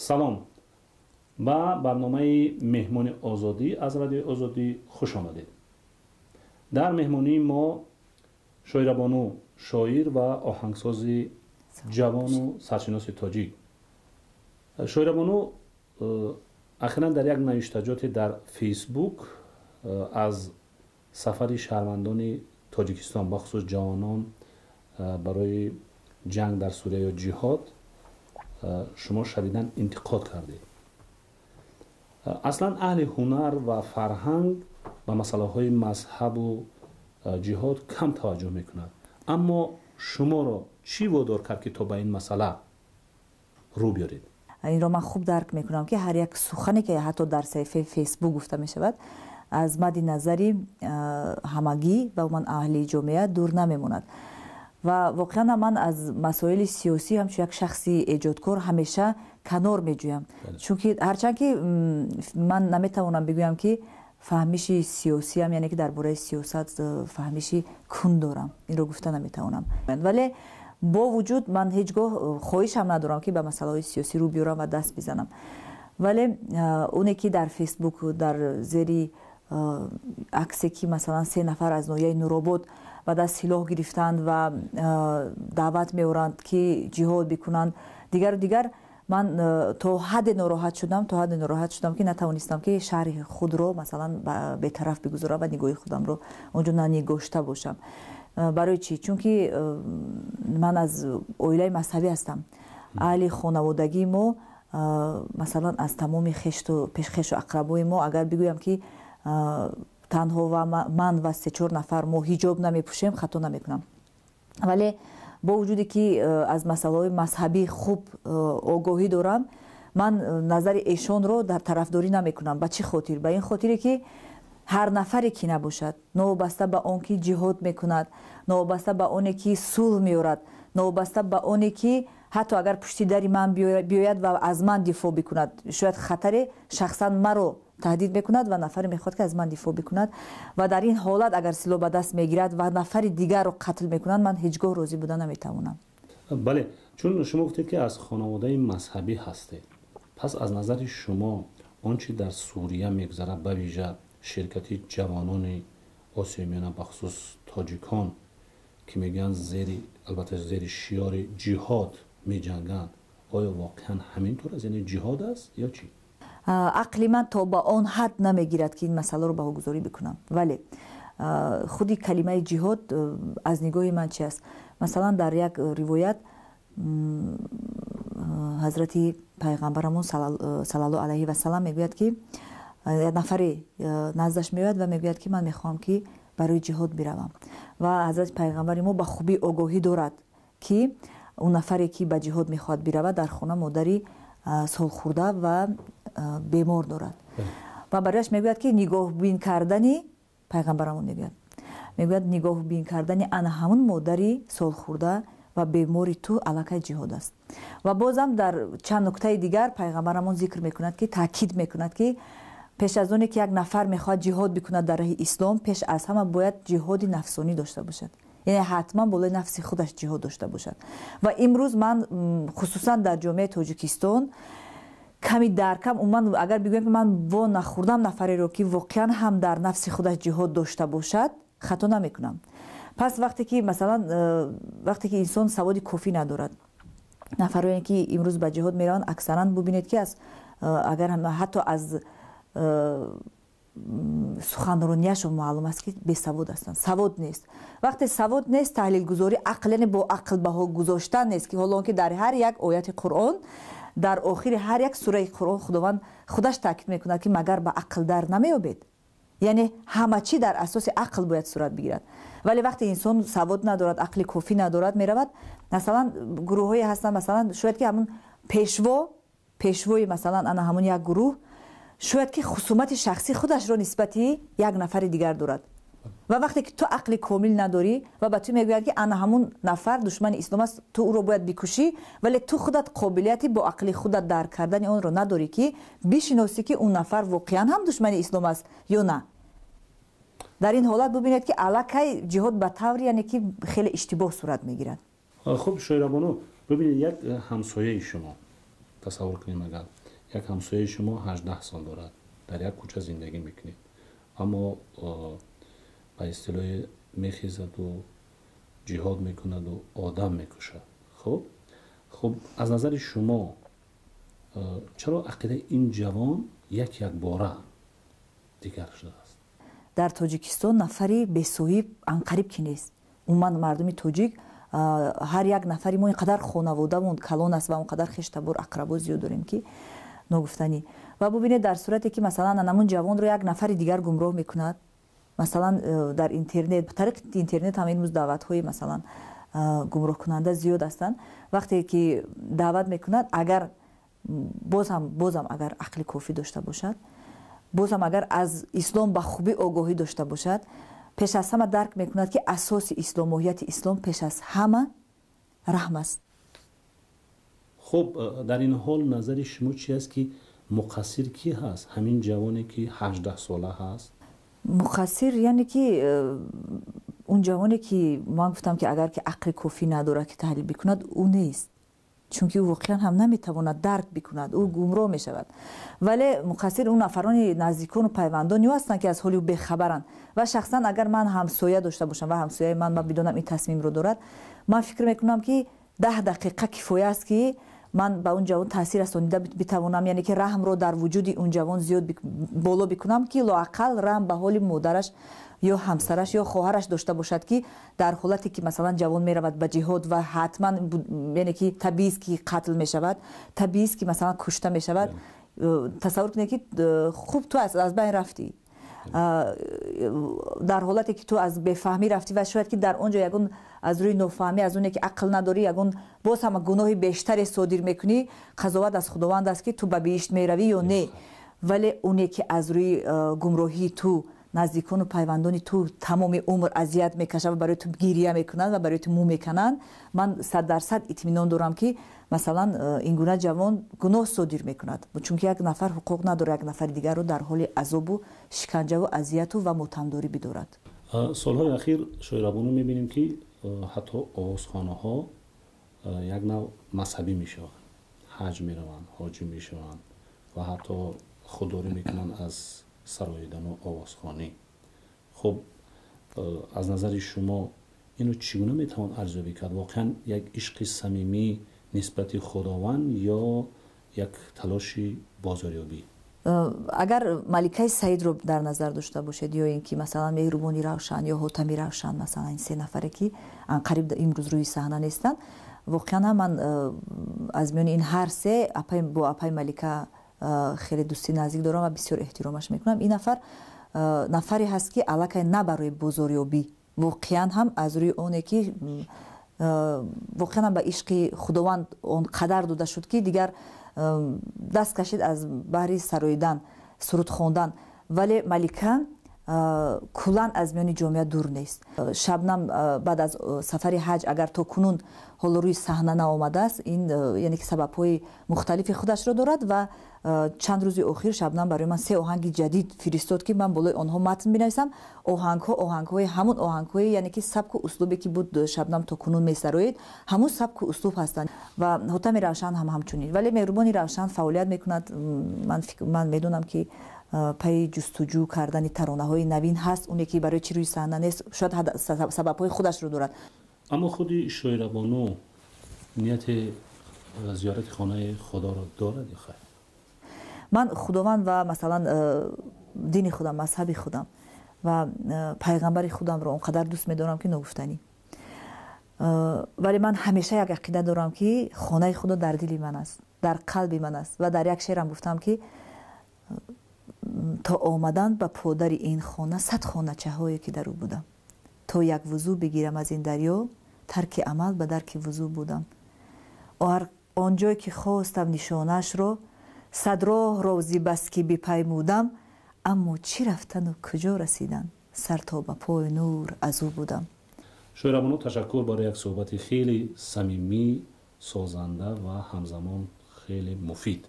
سلام، با برنامه مهمان آزادی از رادیو آزادی خوش آمدید. در مهمانی ما شایربانو، شاعر و آهنگساز جوان و سرشناس تاجیک. شایربانو اخیراً در یک نوشتجات در فیسبوک از سفر شهروندان تاجیکستان بخصوص جوانان برای جنگ در سوریه یا جهاد شما شدیداً انتقاد کردید. اصلا اهل هنر و فرهنگ به مسئله های مذهب و جهاد کم توجه میکنند، اما شما را چی وادار کرد که تا به این مسئله رو بیارید؟ این را من خوب درک میکنم که هر یک سخنی که حتی در صفحه فیسبوک گفته میشود از مد نظری همگی و من اهل جامعه دور نمیموند و واقعا من از مسائل سیاسی همچون یک شخصی ایجادکار همیشه کنار میجویم، چون که هرچند که من نمیتوانم بگویم که فهمیشی سیاسی هم، یعنی که درباره سیاست فهمیشی کن دارم، این رو گفته نمیتوانم، ولی با وجود من هیچگاه خواهش هم ندارم که به مسائل سیاسی رو بیارم و دست بزنم. ولی اونی که در فیسبوک در زیر عکسی که مثلا 3 نفر از ناحیه نورآباد و دست سلاح گرفتند و دعوت میورند که جهاد بکنند دیگر من تا حد ناراحت شدم که نتوانستم که شهر خود رو مثلا به طرف بگذارم و نگاه خودم رو اونجا ننگاشته باشم. برای چی؟ چون که من از عائله مذهبی هستم. اهل خانوادگی ما مثلا از تمام خشت و پیشخش و اقربای ما اگر بگویم که تنها و من و 3-4 نفر ما حجاب نمیپوشیم خطا نمیکنم، ولی با وجودی که از مسائل مذهبی خوب آگاهی دارم، من نظر ایشان رو در طرفداری نمیکنم. به چه خاطر؟ به این خاطری که هر نفری که نباشد، نوبسته به آن که جهاد میکند، نوبسته به آن که صلح میارد، نوبسته به آن که حتی اگر پشتی دری من بیاید و از من دفاع بکند، شاید خطر شخصا مرا تهدید میکند و نفر میخواد که از من دفاع بکند و در این حالت اگر سلاح به دست میگیرد و نفر دیگر رو قتل میکنند، من هیچگاه راضی بودن نمیتوانم. بله، چون شما گفتید که از خانواده مذهبی هستید، پس از نظر شما آنچه در سوریه میگذره به ویژه شرکت جوانان آسیای میانه بخصوص تاجیکان که میگن البته زیر شعار جهاد میجنگند، آیا واقعا همینطور است؟ یعنی جهاد است یا چی؟ عقل من تا با آن حد نمیگیرد که این مسئله رو به‌گذاری بکنم، ولی خودی کلمه جهاد از نگاه من چی است؟ مثلا در یک روایت حضرت پیغمبرمون صلی الله علیه و سلم میگوید که نفری نزدش میاد و میگوید که من میخوام که برای جهاد بروم و حضرت پیغمبر ما به خوبی آگاهی دارد که اون نفری که به جهاد میخواد برود در خانه مادری سال خورده و بیمار دارد و برایش میگوید که نگاه بین کردنی پیغمبرمون میگوید نگاه بین کردنی انا همون مادری سال خورده و بیماری تو علاقه جهاد است. و بازم در چند نکته دیگر پیغمبرمون ذکر میکند که تاکید میکند که پیش از اون که یک نفر میخواد جهاد بکند در راه اسلام، پیش از همه باید جهاد نفسانی داشته باشد، یعنی حتما بالای نفس خودش جهاد داشته باشد. و امروز من خصوصا در جامعه تاجیکستان کمی درکم من اگر بگویم که من وا نخوردم نفری رو که واقعا هم در نفس خودش جهاد داشته باشد، خطا نمیکنم. پس وقتی که مثلا وقتی که انسان سواد کافی ندارد، نفرانی که امروز به جهاد میرن اکثرا ببینید که از اگر هم حتی از سخنرانیشون معلوم است که بی سواد هستند، سواد نیست. وقتی سواد نیست، تحلیل گذاری عقل، یعنی با عقل بها گذاشتن نیست که حالا که در هر یک آیت قرآن، در آخر هر یک سوره قرآن خداوند خودش تاکید میکند که مگر به عقل در نمیابید، یعنی همه چی در اساس عقل باید صورت بگیرد. ولی وقتی انسان سواد ندارد، عقل کافی ندارد، میرود مثلا گروهایی هستن، مثلا شاید که همون پیشوای مثلا انا همون یک گروه شاید که خصومت شخصی خودش را نسبتی یک نفر دیگر دارد و وقتی که تو عقل کامل نداری و به تو میگوید که انا همون نفر دشمن اسلام است، تو او را باید بکشی، ولی تو خودت قابلیتی با عقل خودت درک کردن اون را نداری که بشناسی که اون نفر واقعا هم دشمن اسلام است یا نه. در این حالت ببینید که علاقه جهاد به طوری یعنی که خیلی اشتباه صورت میگیرد. خب شایربانو، ببینید یک همسایه شما تصور کنیم اگر یک همسایه شما 18 سال دارد، در یک کوچه زندگی میکنید، اما به اصطلاح میخیزد و جهاد میکند و آدم میکشد. خب از نظر شما چرا عقیده این جوان یک باره دیگر شده است؟ در تاجیکستان نفری بسویی انقریب کی نیست. عموما مردم تاجیک هر یک نفری ما اینقدر خانواده‌مون کلان است و اونقدر خشتبار اقربا زیاد داریم که نگفتنی. و ببینید در صورتی که مثلا همون جوان رو یک نفر دیگر گمراه میکند، مثلا در اینترنت، طریق اینترنت هم این روز دعوت‌های مثلا گمراه کننده زیاد هستند. وقتی که دعوت میکند، اگر بازم اگر عقل کافی داشته باشد، بازم اگر از اسلام به خوبی آگاهی داشته باشد، پیش از همه درک میکند که اساس اسلام، ماهیت اسلام پیش از همه رحم است. خب در این حال نظر شما چی است که مقصر کی هست؟ همین جوانی که 18 ساله هست؟ مقصر یعنی که اون جوانی که من گفتم که اگر که عقل کافی نداره که تحلیل بکند، او نیست، چون که او واقعا هم نمیتواند درک بکند، او گمراه می شود. ولی مقصر اون نفران نزدیکان و پیوندانی هستند که از حال او بخبرند. و شخصا اگر من همسایه داشته باشم و همسایه من بدونم این تصمیم رو دارد، من فکر میکنم که 10 دقیقه کفایه است که من به اون جوان تاثیر رسانیده بتوانم، یعنی که رحم رو در وجود اون جوان زیاد بالا بکنم که لااقل رحم به حال مادرش یا همسرش یا خواهرش داشته باشد که در حالتی که مثلا جوان می رود به جهاد و حتما یعنی که طبیعی است که قتل می شود، طبیعی است که مثلا کشته می شود. تصور کنید که خوب تو از بین رفتی، در حالتی که تو از بفهمی رفتی و شاید که در اونجا یگون از روی نفهمی، از اونی که عقل نداری، یگون باز هم گناه بیشتری صادر میکنی. قضاوت از خداوند است که تو به بهشت میروی یا نه. ولی اونی که از روی گمراهی تو نزدیکان و پیوندان تو تمام عمر اذیت میکشه و برای تو گریه میکنند و برای تو مو میکنند، من 100% اطمینان دارم که مثلا این گونه جوان گناه صادر میکند، چون که یک نفر حقوق نداره یک نفر دیگر رو در حال عذاب و شکنجه و اذیت و متهمداری بدارد. سالهای اخیر شویربانو میبینیم که حتی آوازخانه ها یک نوع مذهبی میشوند، حج میروند، حاجی میشوند و حتی خودداری میکنند از سراییدن و آوازخوانی. خب از نظر شما اینو چگونه میتوان ارزیابی کرد؟ واقعا یک عشق صمیمی نسبت خداوند یا یک تلاش بازاریابی؟ اگر ملکه سعید رو در نظر داشته باشید یا اینکه مثلا مهربانی روشن یا حاتمی روشن، مثلا این سه نفره که انقریب امروز روی صحنه نیستن، واقعا من از میان این هر سه با اپای ملکه خیلی دوستی نزدیک دارم و بسیار احترامش میکنم. این نفری هست که علاقه نه برای بازاریابی، واقعا هم از روی اونه که واقعا هم به عشق خداوند اون قدر داده شد که دیگر دست کشید از بحری سراییدن، سرود خواندن. ولی ملکه کلان از میان جامعه دور نیست. شبنم بعد از سفر حج اگر تا کنون حالا روی صحنه نآمده است، این یعنی که سبب‌های مختلف خودش را دارد و چند روز اخیر شبنم برای من 3 آهنگ جدید فرستاد که من بالای آنها متن بنویسم. آهنگ‌های همون آهنگ‌های یعنی که سبک و اسلوبی که بود شبنم تا کنون می‌سرایید، همون سبک و اسلوب هستند و حاتمی روشن هم همچنین. ولی مهربانی روشن فعالیت می‌کند. من می‌دونم که پای جستجو کردن ترانه‌های نوین هست، اون یکی برای چی روی صحنه نیست، شاید سبب‌های خودش رو دارد. اما خودی شویربانو نیت زیارت خانه خدا رو دارد یا خیر؟ من خداوند و مثلا دین خودم، مذهب خودم و پیغمبر خودم رو اونقدر دوست می‌دارم که نگفتنی. ولی من همیشه یک عقیده دارم که خانه خدا در دل من است، در قلب من است و در یک شعرم گفتم که تا آمدن به پادر این خانه 100 خانه چه‌هایی که در او بودم، تا یک وضو بگیرم از این دریا، ترک عمل به درک وضو بودم. آنجایی که خواستم نشانش رو، 100 راه روزی بس که بپیمودم، اما چی رفتن و کجا رسیدن، سر تا به پای نور از او بودم. شویربانو تشکر برای یک صحبت خیلی صمیمی، سازنده و همزمان خیلی مفید.